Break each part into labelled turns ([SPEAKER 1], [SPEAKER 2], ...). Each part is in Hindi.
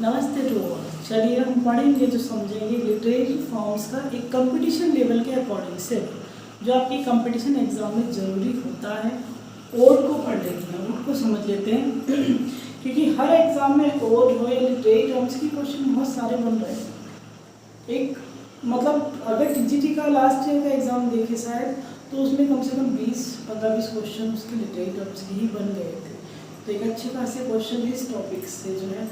[SPEAKER 1] नमस्ते टू ऑल। चलिए हम पढ़ेंगे जो समझेंगे लिटरेरी फॉर्म्स का एक कंपटीशन लेवल के अकॉर्डिंग से जो आपकी कंपटीशन एग्जाम में ज़रूरी होता है। ओड को पढ़ लेते हैं, ओड को समझ लेते हैं क्योंकि हर एग्जाम में ओड हो या लिटरेरी टर्म्स की क्वेश्चन बहुत सारे बन रहे हैं। एक मतलब अगर टीजीटी का लास्ट ईयर का एग्ज़ाम देखे शायद तो उसमें कम से कम 15-20 क्वेश्चन उसके लिटरेरी टर्म्स के ही बन गए थे। तो एक अच्छे खासे क्वेश्चन इस टॉपिक से जो है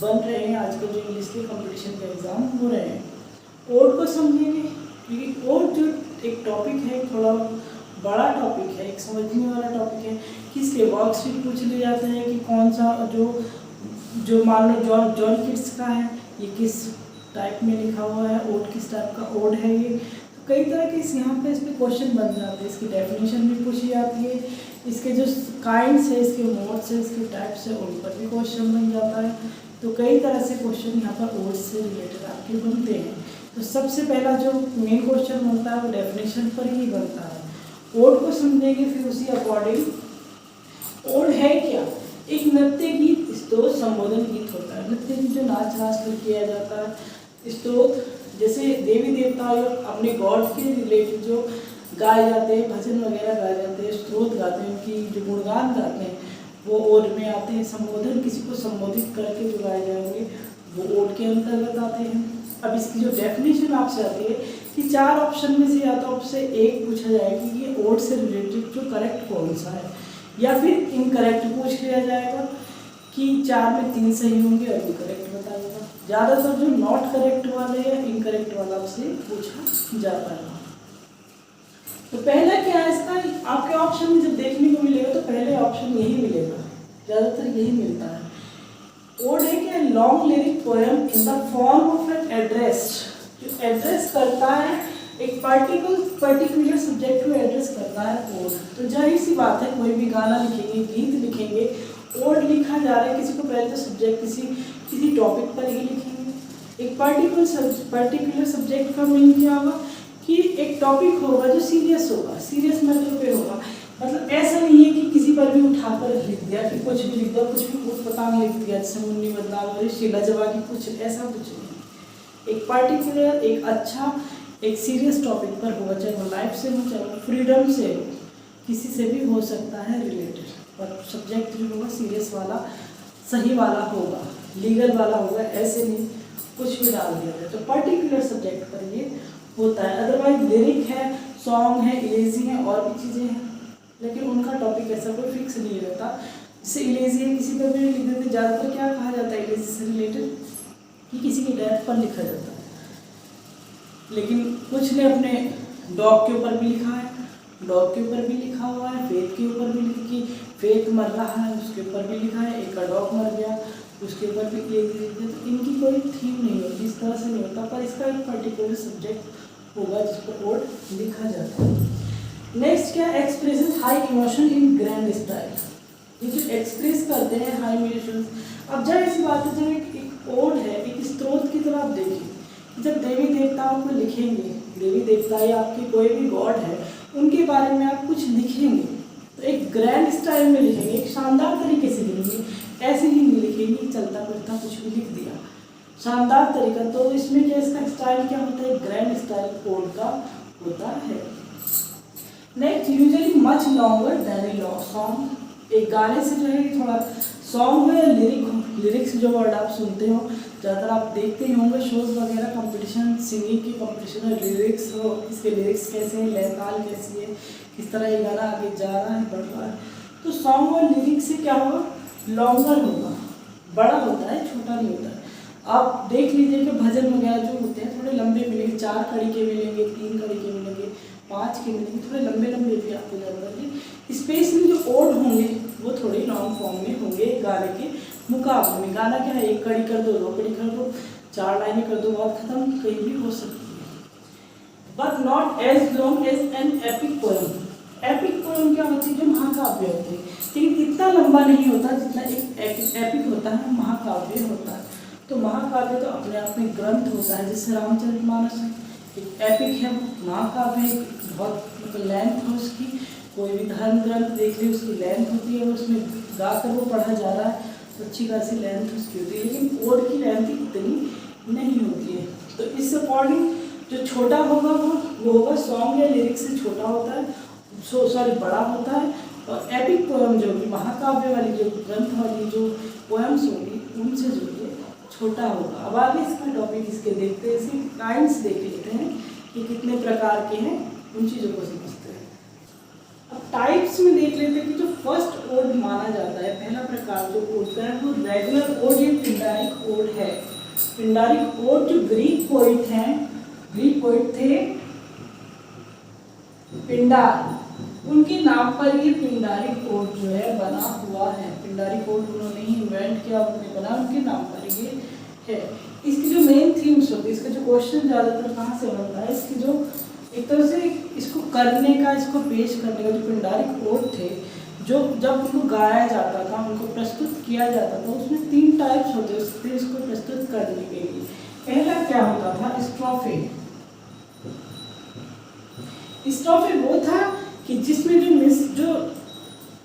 [SPEAKER 1] बन रहे हैं आजकल जो इंग्लिश के कंपटीशन के एग्ज़ाम हो रहे हैं। ओड को समझेंगे क्योंकि ओड जो एक टॉपिक है थोड़ा बड़ा टॉपिक है, एक समझने वाला टॉपिक है कि इसके वर्क्स भी पूछ लिए जाते हैं कि कौन सा जो मान लो जॉन किट्स का है, ये किस टाइप में लिखा हुआ है, ओड किस टाइप का ओड है ये। तो कई तरह के यहाँ पे इस पर क्वेश्चन बन जाते हैं, इसकी डेफिनेशन भी पूछी जाती है, इसके जो काइंड्स है, इसके मोड्स है, इसके टाइप्स है, उन पर भी क्वेश्चन बन जाता है। तो कई तरह से क्वेश्चन यहाँ पर ओड से रिलेटेड आपके बनते हैं। तो सबसे पहला जो मेन क्वेश्चन बनता है वो डेफिनेशन पर ही बनता है। ओड को समझेंगे फिर उसी अकॉर्डिंग। ओड है क्या? एक नृत्य गीत स्तोत्र संबोधन गीत होता है। नृत्य गीत जो नाच कर किया जाता है, स्तोत्र जैसे देवी देवता अपने गॉड के रिलेटेड जो गाए जाते हैं, भजन वगैरह गाए जाते हैं, स्तोत्र गाते हैं, उनकी जो गुणगान गाते हैं वो ओड में आते हैं। संबोधन किसी को संबोधित करके जो गाए जाएंगे वो ओड के अंतर्गत आते हैं। अब इसकी जो डेफिनेशन आपसे आती है कि 4 ऑप्शन में से या तो आपसे एक पूछा जाएगा कि ये ओड से रिलेटेड जो करेक्ट कौन सा है, या फिर इनकरेक्ट पूछ लिया जाएगा कि 4 में 3 सही होंगे और इनकरेक्ट बताइएगा। ज़्यादातर जो नॉट करेक्ट वाले या इनकरेक्ट वाला आपसे पूछा जाता है। तो पहला क्या है इसका, आपके ऑप्शन में जब देखने को मिलेगा तो पहले ऑप्शन यही मिलेगा, ज़्यादातर यही मिलता है। ओड है क्या? Long lyric poem in the form of an address, जो एड्रेस करता है एक पर्टिकुलर सब्जेक्ट को एड्रेस करता है ओड। तो जाहिर सी बात है कोई भी गाना लिखेंगे, गीत लिखेंगे, ओड लिखा जा रहा है किसी को पहले तो सब्जेक्ट किसी टॉपिक पर ही लिखेंगे। एक पर्टिकुलर सब्जेक्ट का मीन क्या होगा कि एक टॉपिक होगा जो सीरियस होगा, सीरियस मैटर पे होगा। मतलब ऐसा नहीं है कि किसी पर भी उठाकर लिख दिया कि कुछ भी लिख दिया, कुछ भी कुछ पता नहीं लिख दिया, जैसे मुन्नी बदनाम और शीला जवा की कुछ ऐसा कुछ नहीं। एक पर्टिकुलर एक अच्छा एक सीरियस टॉपिक पर होगा, चाहे वो लाइफ से हो चाहे वो फ्रीडम से हो, किसी से भी हो सकता है रिलेटेड, पर सब्जेक्ट जो होगा सीरियस वाला सही वाला होगा, लीगल वाला होगा, ऐसे नहीं कुछ भी डाल दिया जाए। तो पर्टिकुलर सब्जेक्ट पर ये होता है। अदरवाइज लिरिक है, सॉन्ग है, इलेजी है, और भी चीज़ें हैं, लेकिन उनका टॉपिक ऐसा कोई फिक्स नहीं रहता। जैसे इलेजी है, किसी पर भी लिख देते, ज़्यादातर क्या कहा जाता है इलेजी से रिलेटेड कि किसी की डेथ पर लिखा जाता है, लेकिन कुछ ने अपने डॉग के ऊपर भी लिखा है, डॉग के ऊपर भी लिखा हुआ है, फेथ के ऊपर भी लिखा कि फेथ मर रहा है उसके ऊपर भी लिखा है, एक का डॉग मर गया उसके ऊपर भी इलेजी लिख दिया। तो इनकी कोई थीम नहीं होती, इस तरह से नहीं होता, पर इसका एक पर्टिकुलर सब्जेक्ट होगा जिस पर ओड लिखा जाता है। नेक्स्ट क्या? Expresses high emotion in grand style, ये जो एक्सप्रेस करते हैं हाई इमोशंस। अब जाहिर सी बात है जब एक ओड है, एक स्त्रोत की तरह आप देखिए, जब देवी देवताओं को लिखेंगे, देवी देवता या आपके कोई भी गॉड है उनके बारे में आप कुछ लिखेंगे तो एक ग्रैंड स्टाइल में लिखेंगे, एक शानदार तरीके से लिखेंगे, ऐसे ही नहीं लिखेंगे चलता फिरता कुछ भी लिख दिया, शानदार तरीका। तो इसमें क्या इसका स्टाइल क्या होता है? ग्रैंड स्टाइल ओड का होता है। Next, usually much longer than a song, एक गाने से जो है थोड़ा सॉन्ग हो या लिरिक्स जो वर्ड आप सुनते हो, ज़्यादातर आप देखते ही होंगे शोज वगैरह, कंपटीशन, सिंगिंग की कंपटीशन में लिरिक्स हो, इसके लिरिक्स कैसे हैं, लय ताल कैसी है, किस तरह ये गाना आगे जा रहा है, बढ़ रहा है। तो सॉन्ग और लिरिक्स से क्या होगा? लॉन्गर होगा, बड़ा होता है, छोटा नहीं होता है। आप देख लीजिए कि भजन वगैरह जो होते हैं थोड़े लंबे मिलेंगे, 4 कड़ी के मिलेंगे, 3 कड़ी के मिलेंगे, 5 के मिलेंगे, थोड़े लंबे भी आपको ज़रूरत है। स्पेशली जो ओड होंगे वो थोड़ी लॉन्ग फॉर्म में होंगे गाने के मुकाबले में। गाना क्या है, 1 कड़ी कर दो, 2 कड़ी कर दो, 4 लाइनें कर दो, बात खत्म, कहीं भी हो सकती है। But not as long as an epic poem. Epic poem क्या होती है? जो महाकाव्य होते हैं, लेकिन इतना लंबा नहीं होता जितना एक एपिक होता है, महाकाव्य होता है। तो महाकाव्य तो अपने आप में ग्रंथ होता है, जैसे रामचरितमानस है, एक एपिक है, महाकाव्य बहुत लेंथ है उसकी, कोई भी धर्म ग्रंथ देख ले उसकी लेंथ होती है, उसमें गाकर वो पढ़ा जा रहा है तो अच्छी खासी लेंथ उसकी होती है। लेकिन ओड की लेंथ नहीं होती है। तो इस अकॉर्डिंग जो छोटा होगा वो होगा सॉन्ग या लिरिक्स से छोटा होता है, सॉरी बड़ा होता है। और एपिक पोएम जो भी महाकाव्य वाली जो ग्रंथ वाली जो पोएम्स होगी उनसे जो ये छोटा होगा। अब आगे इसका टॉपिक इसके देखते हैं, इसके काइंड्स देख लेते हैं कि कितने प्रकार के हैं, उन चीज़ों को समझते हैं। अब टाइप्स में देख लेते हैं कि जो फर्स्ट ओड माना जाता है, पहला प्रकार जो ओड का है वो रेगुलर ओड या पिंडारिक ओड है। पिंडारिक ओड जो ग्रीक पोइट हैं, ग्रीक पोइट थे पिंडार, उनके नाम पर ये पिंडारिक ओड जो है बना हुआ है। पिंडारिक ओड उन्होंने ही इन्वेंट किया, उन्होंने बना, उनके नाम पर ये है। इसकी जो मेन थीम्स होती है, इसका जो क्वेश्चन ज़्यादातर कहाँ से बनता है, इसकी जो एक तरह से इसको करने का, इसको पेश करने का जो पिंडारिक ओड थे, जो जब उनको गाया जाता था, उनको प्रस्तुत किया जाता था, उसमें 3 टाइप्स होते थे इसको प्रस्तुत करने के लिए। पहला क्या होता था, स्ट्रोफे। स्ट्रोफे वो था कि जिसमें जो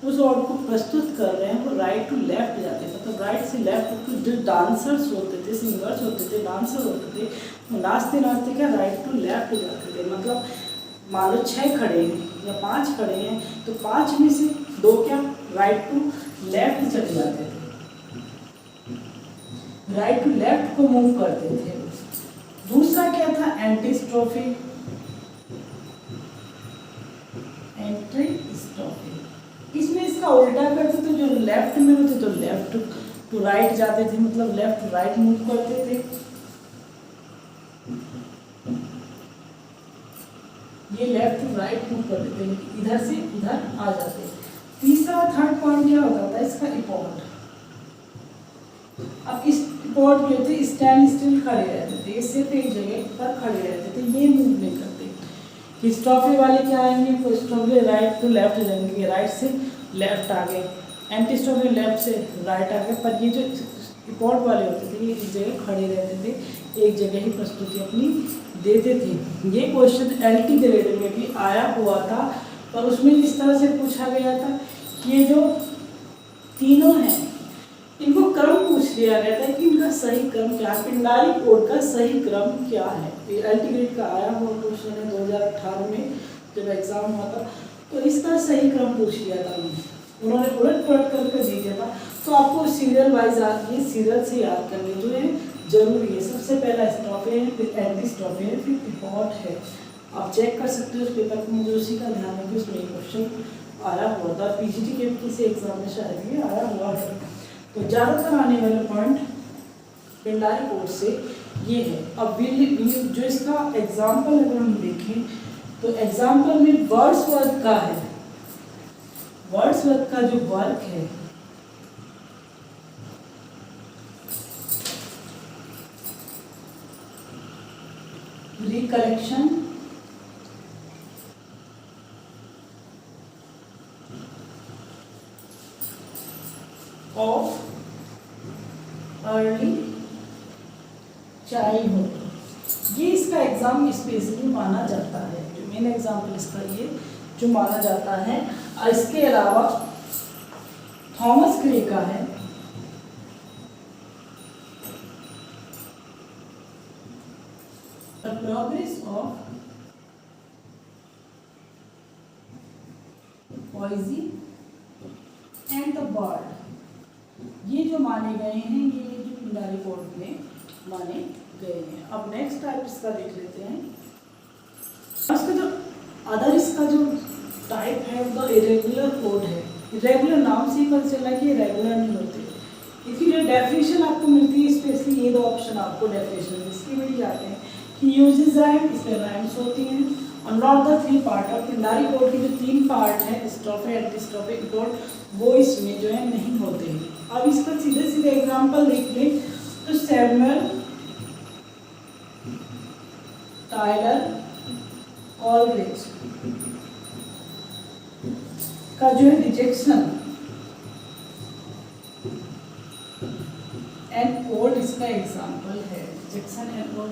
[SPEAKER 1] उस ओड को प्रस्तुत कर रहे हैं वो राइट टू लेफ्ट जाते थे, मतलब राइट से लेफ्ट। जो डांसर्स होते थे, सिंगर्स होते थे, डांसर होते थे, वो नाचते नाचते क्या राइट टू लेफ्ट जाते थे। मतलब मान लो 6 खड़े हैं या 5 खड़े हैं तो 5 में से 2 क्या राइट टू लेफ्ट चले जाते थे, राइट टू लेफ्ट को मूव करते थे। दूसरा क्या था, एंटी स्ट्रोफे। एंटी स्ट्रोफे इसमें इसका उल्टा करते थे, जो लेफ्ट में होते तो लेफ्ट टू राइट जाते थे, मतलब लेफ्ट टू राइट मूव करते थे। ये लेफ्ट टू राइट मूव करते थे, इधर से इधर आ जाते। तीसरा और थर्ड पॉइंट क्या होता था इसका, इपोर्ट। अब इस इपोर्ट के होते स्टैंड स्टिल खड़े रहते थे, सिर्फ एक जगह पर खड़े रहते थे, ये मूव नहीं करते। स्ट्रोफे वाले क्या आएंगे, तो स्ट्रोफे राइट टू लेफ्ट जाएंगे, राइट से लेफ्ट आ गए। एंटी स्ट्रोफे लेफ्ट से राइट आ गए। पर ये जो इपोर्ट वाले होते थे ये इस जगह खड़े रहते थे, एक जगह ही प्रस्तुति अपनी देते थे। ये क्वेश्चन LT ग्रेड में भी आया हुआ था, पर उसमें इस तरह से पूछा गया था कि ये जो तीनों हैं इनको क्रम पूछ लिया गया था कि इनका सही क्रम क्या है, पिंडारिक ओड का सही क्रम क्या है। LT ग्रेड का आया हुआ क्वेश्चन है 2018 में जब एग्जाम हुआ था, तो इसका सही क्रम पूछ लिया था उन्होंने उलट पलट करके दे दिया था। तो आपको सीरियल वाइज ये सीरियल से याद करने जो है जरूरी है। सबसे पहला स्ट्रोफे है, फिर एंटी स्ट्रोफे है, फिर इपोर्ट है। आप चेक कर सकते हो उस पेपर को, मुझे उसी का ध्यान है कि उसमें क्वेश्चन आया हुआ था, PGT के किसी एग्जाम में शायद ये आया हुआ है। तो ज़्यादातर आने वाला पॉइंट पिंडारिक ओड से ये है। अब जो इसका एग्जाम्पल अगर हम देखें तो एग्जाम्पल में वर्ड्सवर्थ का है। वर्ड्सवर्थ का जो वर्क है रिकलेक्शन ऑफ अर्ली चाइल्डहुड, ये इसका एग्जाम स्पेशली माना जाता है। जो मेन एग्जाम्पल इसका ये जो माना जाता है। इसके अलावा थॉमस ग्रे का है the progress of पोएजी and the bird. ये जो माने गए हैं, ये जो पिंडारिक ओड में माने गए हैं। अब नेक्स्ट टाइप इसका देख लेते हैं। इसका जो अदर इसका जो टाइप है वो इरेगुलर ओड है। इरेगुलर नाम से ही पता चला कि रेगुलर नहीं होते। इसकी जो डेफिनेशन आपको मिलती है, स्पेशली ये 2 ऑप्शन आपको डेफिनेशन इसकी मिल जाते हैं कि यूजेस राइम, इसमें राइम्स होती हैं और नॉट द 3 पार्ट। और पिंडारिक ओड के जो 3 पार्ट हैं, स्ट्रोफे, एंटी स्ट्रोफे, इपोर्ट, वो इसमें जो है नहीं होते हैं। अब इसका सीधे सीधे एग्जाम्पल देख लें तो सैमुअल टायलर कॉलरिज का जो है रिजेक्शन एंड ओड इसका एग्जाम्पल है। रिजेक्शन एंड ओड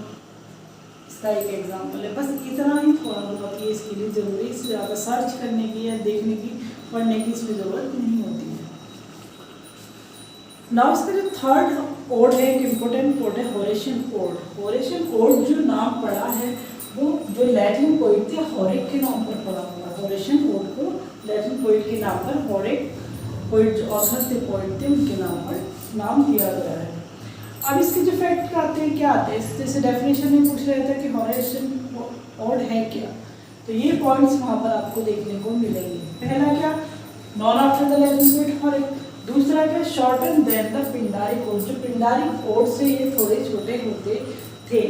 [SPEAKER 1] इसका एक एग्जाम्पल है। बस इतना ही थोड़ा बहुत ये इसके लिए जरूरी है, इससे ज़्यादा सर्च करने की या देखने की, पढ़ने की इसमें ज़रूरत नहीं होती है। नाउ इसका जो थर्ड ओड है, एक इम्पोर्टेंट ओड है होरेशियन ओड। होरेशियन ओड जो नाम पड़ा है वो जो लैटिन पोइट थे होरेक के नाम पर पड़ा हुआ है। होरेशियन ओड को लैटिन पोइट के नाम पर, होरेक पोइट जो ऑथर थे, पोइट थे, उनके नाम पर नाम दिया गया है। अब इसके जो फैक्ट आते हैं, क्या आते हैं, जैसे डेफिनेशन में पूछ रहा था कि होरेशियन ओड है क्या, तो ये पॉइंट्स वहाँ पर आपको देखने को मिलेंगे। पहला क्या, non after the Latin poet Horace. दूसरा क्या, shorter than the Pindaric ode, जो पिंडारिक ओड से ये थोड़े छोटे होते थे।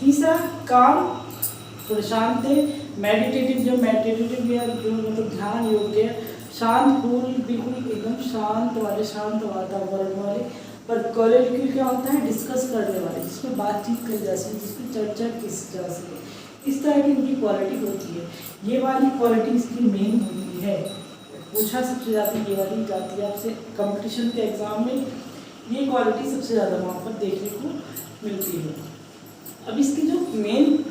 [SPEAKER 1] तीसरा, काम, थोड़े शांत थे। मेडिटेटिव, जो मेडिटेटिव या जो मतलब ध्यान योग्य, शांत, कूल, बिल्कुल एकदम शांत वाले, शांत वातावरण वाले। पर कोलोक्वियल क्या होता है, डिस्कस करने वाले, जिसमें बातचीत की जा सके, जिसमें चर्चा की जा सके, इस तरह की उनकी क्वालिटी होती है। ये वाली क्वालिटी इसकी मेन होती है। पूछा सबसे ज़्यादा ये वाली जाती है आपसे कंपटीशन के एग्जाम में, ये क्वालिटी सबसे ज़्यादा वहाँ पर देखने को मिलती है। अब इसकी जो मेन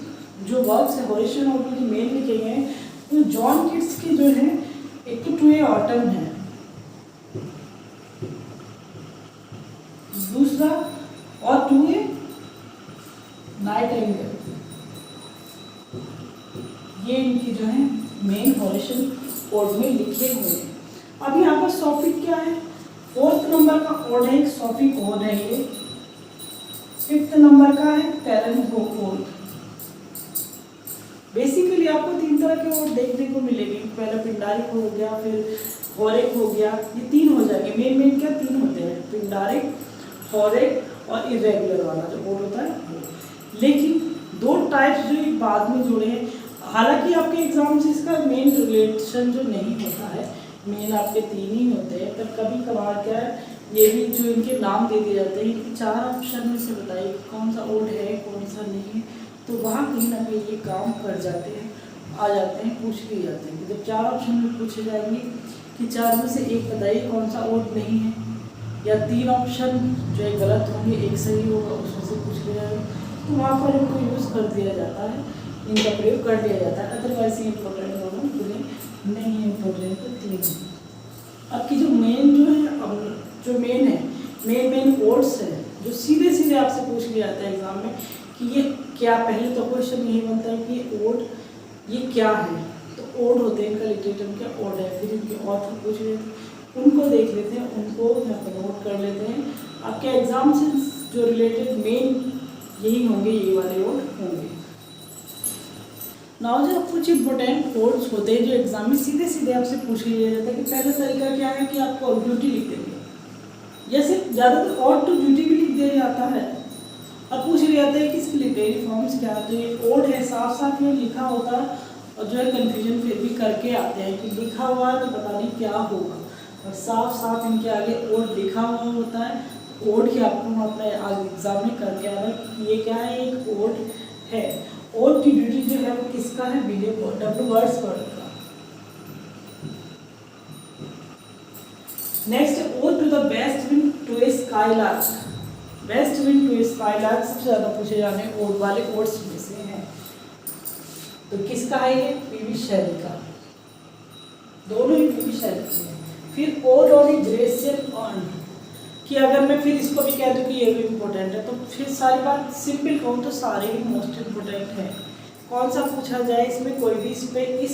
[SPEAKER 1] जो वर्क्स है होरेशियन ओड में जो मेन लिखे गए हैं, वो जॉन किट्स के जो है, एक तो टू ए ऑटम है, दूसरा और टू ए नाइट एंगल, ये इनकी जो है मेन होरेशियन ओड में लिखे हुए हैं। अब यहाँ पर सॉफिक क्या है, 4th नंबर का ओड है, एक सॉफिक ओड है ये। 5th नंबर का है पैरेंट ओड। बेसिकली आपको 3 तरह के ओड देखने को मिलेंगे, पहला पिंडारिक हो गया, फिर होरेक हो गया, ये 3 हो जाएंगे। मेन क्या 3 होते हैं, पिंडारिक, होरेक और इरेगुलर वाला जो ओड होता है वो। लेकिन 2 टाइप्स जो बाद में जुड़े हैं, हालांकि आपके एग्जाम से इसका मेन रिलेशन जो नहीं होता है, मेन आपके 3 ही होते हैं, पर कभी कभार क्या है, ये भी जो इनके नाम दे दिए जाते हैं कि 4 ऑप्शन में से बताइए कौन सा ओड है, कौन सा नहीं है, तो वहाँ कहीं ना कहीं ये काम कर जाते हैं, आ जाते हैं, पूछ लिए जाते हैं। जब 4 ऑप्शन में पूछे जाएंगे कि 4 में से एक बताइए कौन सा ओड नहीं है, या 3 ऑप्शन जो है गलत होंगे, एक सही होगा, उसमें से पूछ लिया जाएगा, तो वहाँ पर इनको यूज़ कर दिया जाता है, इनका प्रयोग कर लिया जाता है। अदरवाइज ये इम्पोर्टेंट होगा, पूरे नहीं है इम्पोर्टेंट, तो 3। अब की जो मेन जो है, अब जो मेन है, मेन ओड्स है, जो सीधे आपसे पूछ लिया जाता है एग्जाम में कि ये क्या, पहले तो क्वेश्चन यही बनता है कि ओड ये क्या है, तो ओड होते हैं इनका लिटरेचर क्या ओड है, फिर इनके ऑथर पूछ लेते हैं, उनको देख लेते हैं, उनको यहाँ पर नोट कर लेते हैं। आपके एग्जाम से जो रिलेटेड मेन यही होंगे, ये वाले ओड होंगे। नाउ जो कुछ इंपॉर्टेंट ओड्स होते हैं जो एग्जाम में सीधे आपसे पूछ लिया जाता है कि पहला तरीका क्या है कि आपको ड्यूटी लिख देंगे, जैसे ज़्यादातर ऑड टू ड्यूटी भी लिख दिया जाता है। अब पूछ लिया जाता है कि इसकी लिटरेरी फॉर्म्स क्या है, तो ये ओड है, साफ में लिखा होता है, और जो है कन्फ्यूजन फिर भी करके आते हैं कि लिखा हुआ है तो पता नहीं क्या होगा, और साफ इनके आगे ओड लिखा हुआ होता है। ओड की आपको अपने एग्जाम में करके आना कि ये क्या है, एक ओड है। ओड की ड्यूटी जो है वो किसका है, विलियम डब्ल्यू वर्ड्सवर्थ का। Next, ode to the west wind to a skylark. West wind to a skylark सबसे ज़्यादा पूछे जाने ओड वाले ओड्स में से हैं, तो किसका है ये, पीवी शैली का, दोनों ही पीवी शैली के हैं। फिर odd on A glacier earn, कि अगर मैं फिर इसको भी कह दूँ कि ये भी इम्पोर्टेंट है, तो फिर सारी बात सिंपल कहूँ तो सारे ही मोस्ट इम्पोर्टेंट है। कौन सा पूछा जाए इसमें, कोई भी इस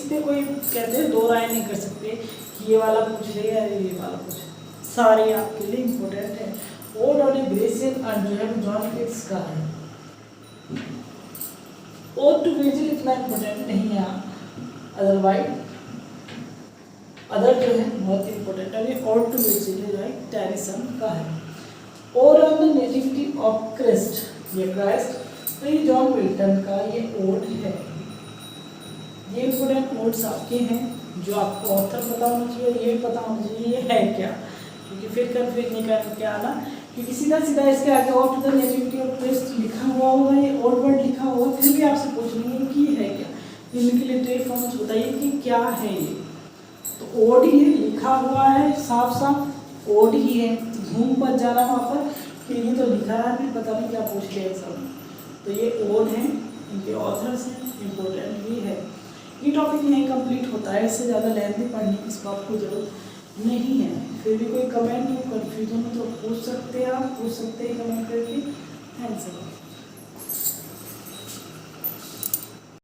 [SPEAKER 1] पे कोई कहते हैं 2 राय नहीं कर सकते कि ये वाला पूछ ले या ये वाला पूछ, सारे आपके लिए इम्पोर्टेंट है। Odd on A glacier earn जो है जॉन किट्स का है। ओड टू वर्जिल इतना इम्पोर्टेंट नहीं है, अदरवाइज अदर जो है बहुत इंपॉर्टेंट है। ओड टू वर्जिल जो है टेनिसन का है। Odd on the nativity of Christ, ये क्राइस्ट, तो ये जॉन मिल्टन का ये ओड है। ये इंपॉर्टेंट ओड्स आपके हैं जो आपको ऑथर पता होना चाहिए, ये पता होना चाहिए ये है क्या, क्योंकि फिर कन्फ्यूज नहीं करके आना, क्योंकि सीधा इसके आगे ode to the nativity of Christ लिखा हुआ होगा, ये ओड वर्ड लिखा हुआ, फिर भी आपसे पूछ लेंगे कि ये है क्या, इनके लिए ट्रेड फॉर्म्स बताइए कि क्या है ये। तो ओड ही लिखा हुआ है, साफ ओड ही है, घूम पर जाना वहाँ पर कि ये तो लिखा है, फिर पता नहीं क्या पूछ लिया एग्जाम। तो ये ओड है, इनके ऑथर्स हैं, इम्पोर्टेंट भी है। ये टॉपिक यहीं कंप्लीट होता है, इससे ज़्यादा लेंथी पढ़ने की इसको आपको ज़रूरत नहीं है। फिर भी कोई कमेंट हो, कन्फ्यूजन हो तो पूछ सकते हैं, आप पूछ सकते हैं कमेंट करके।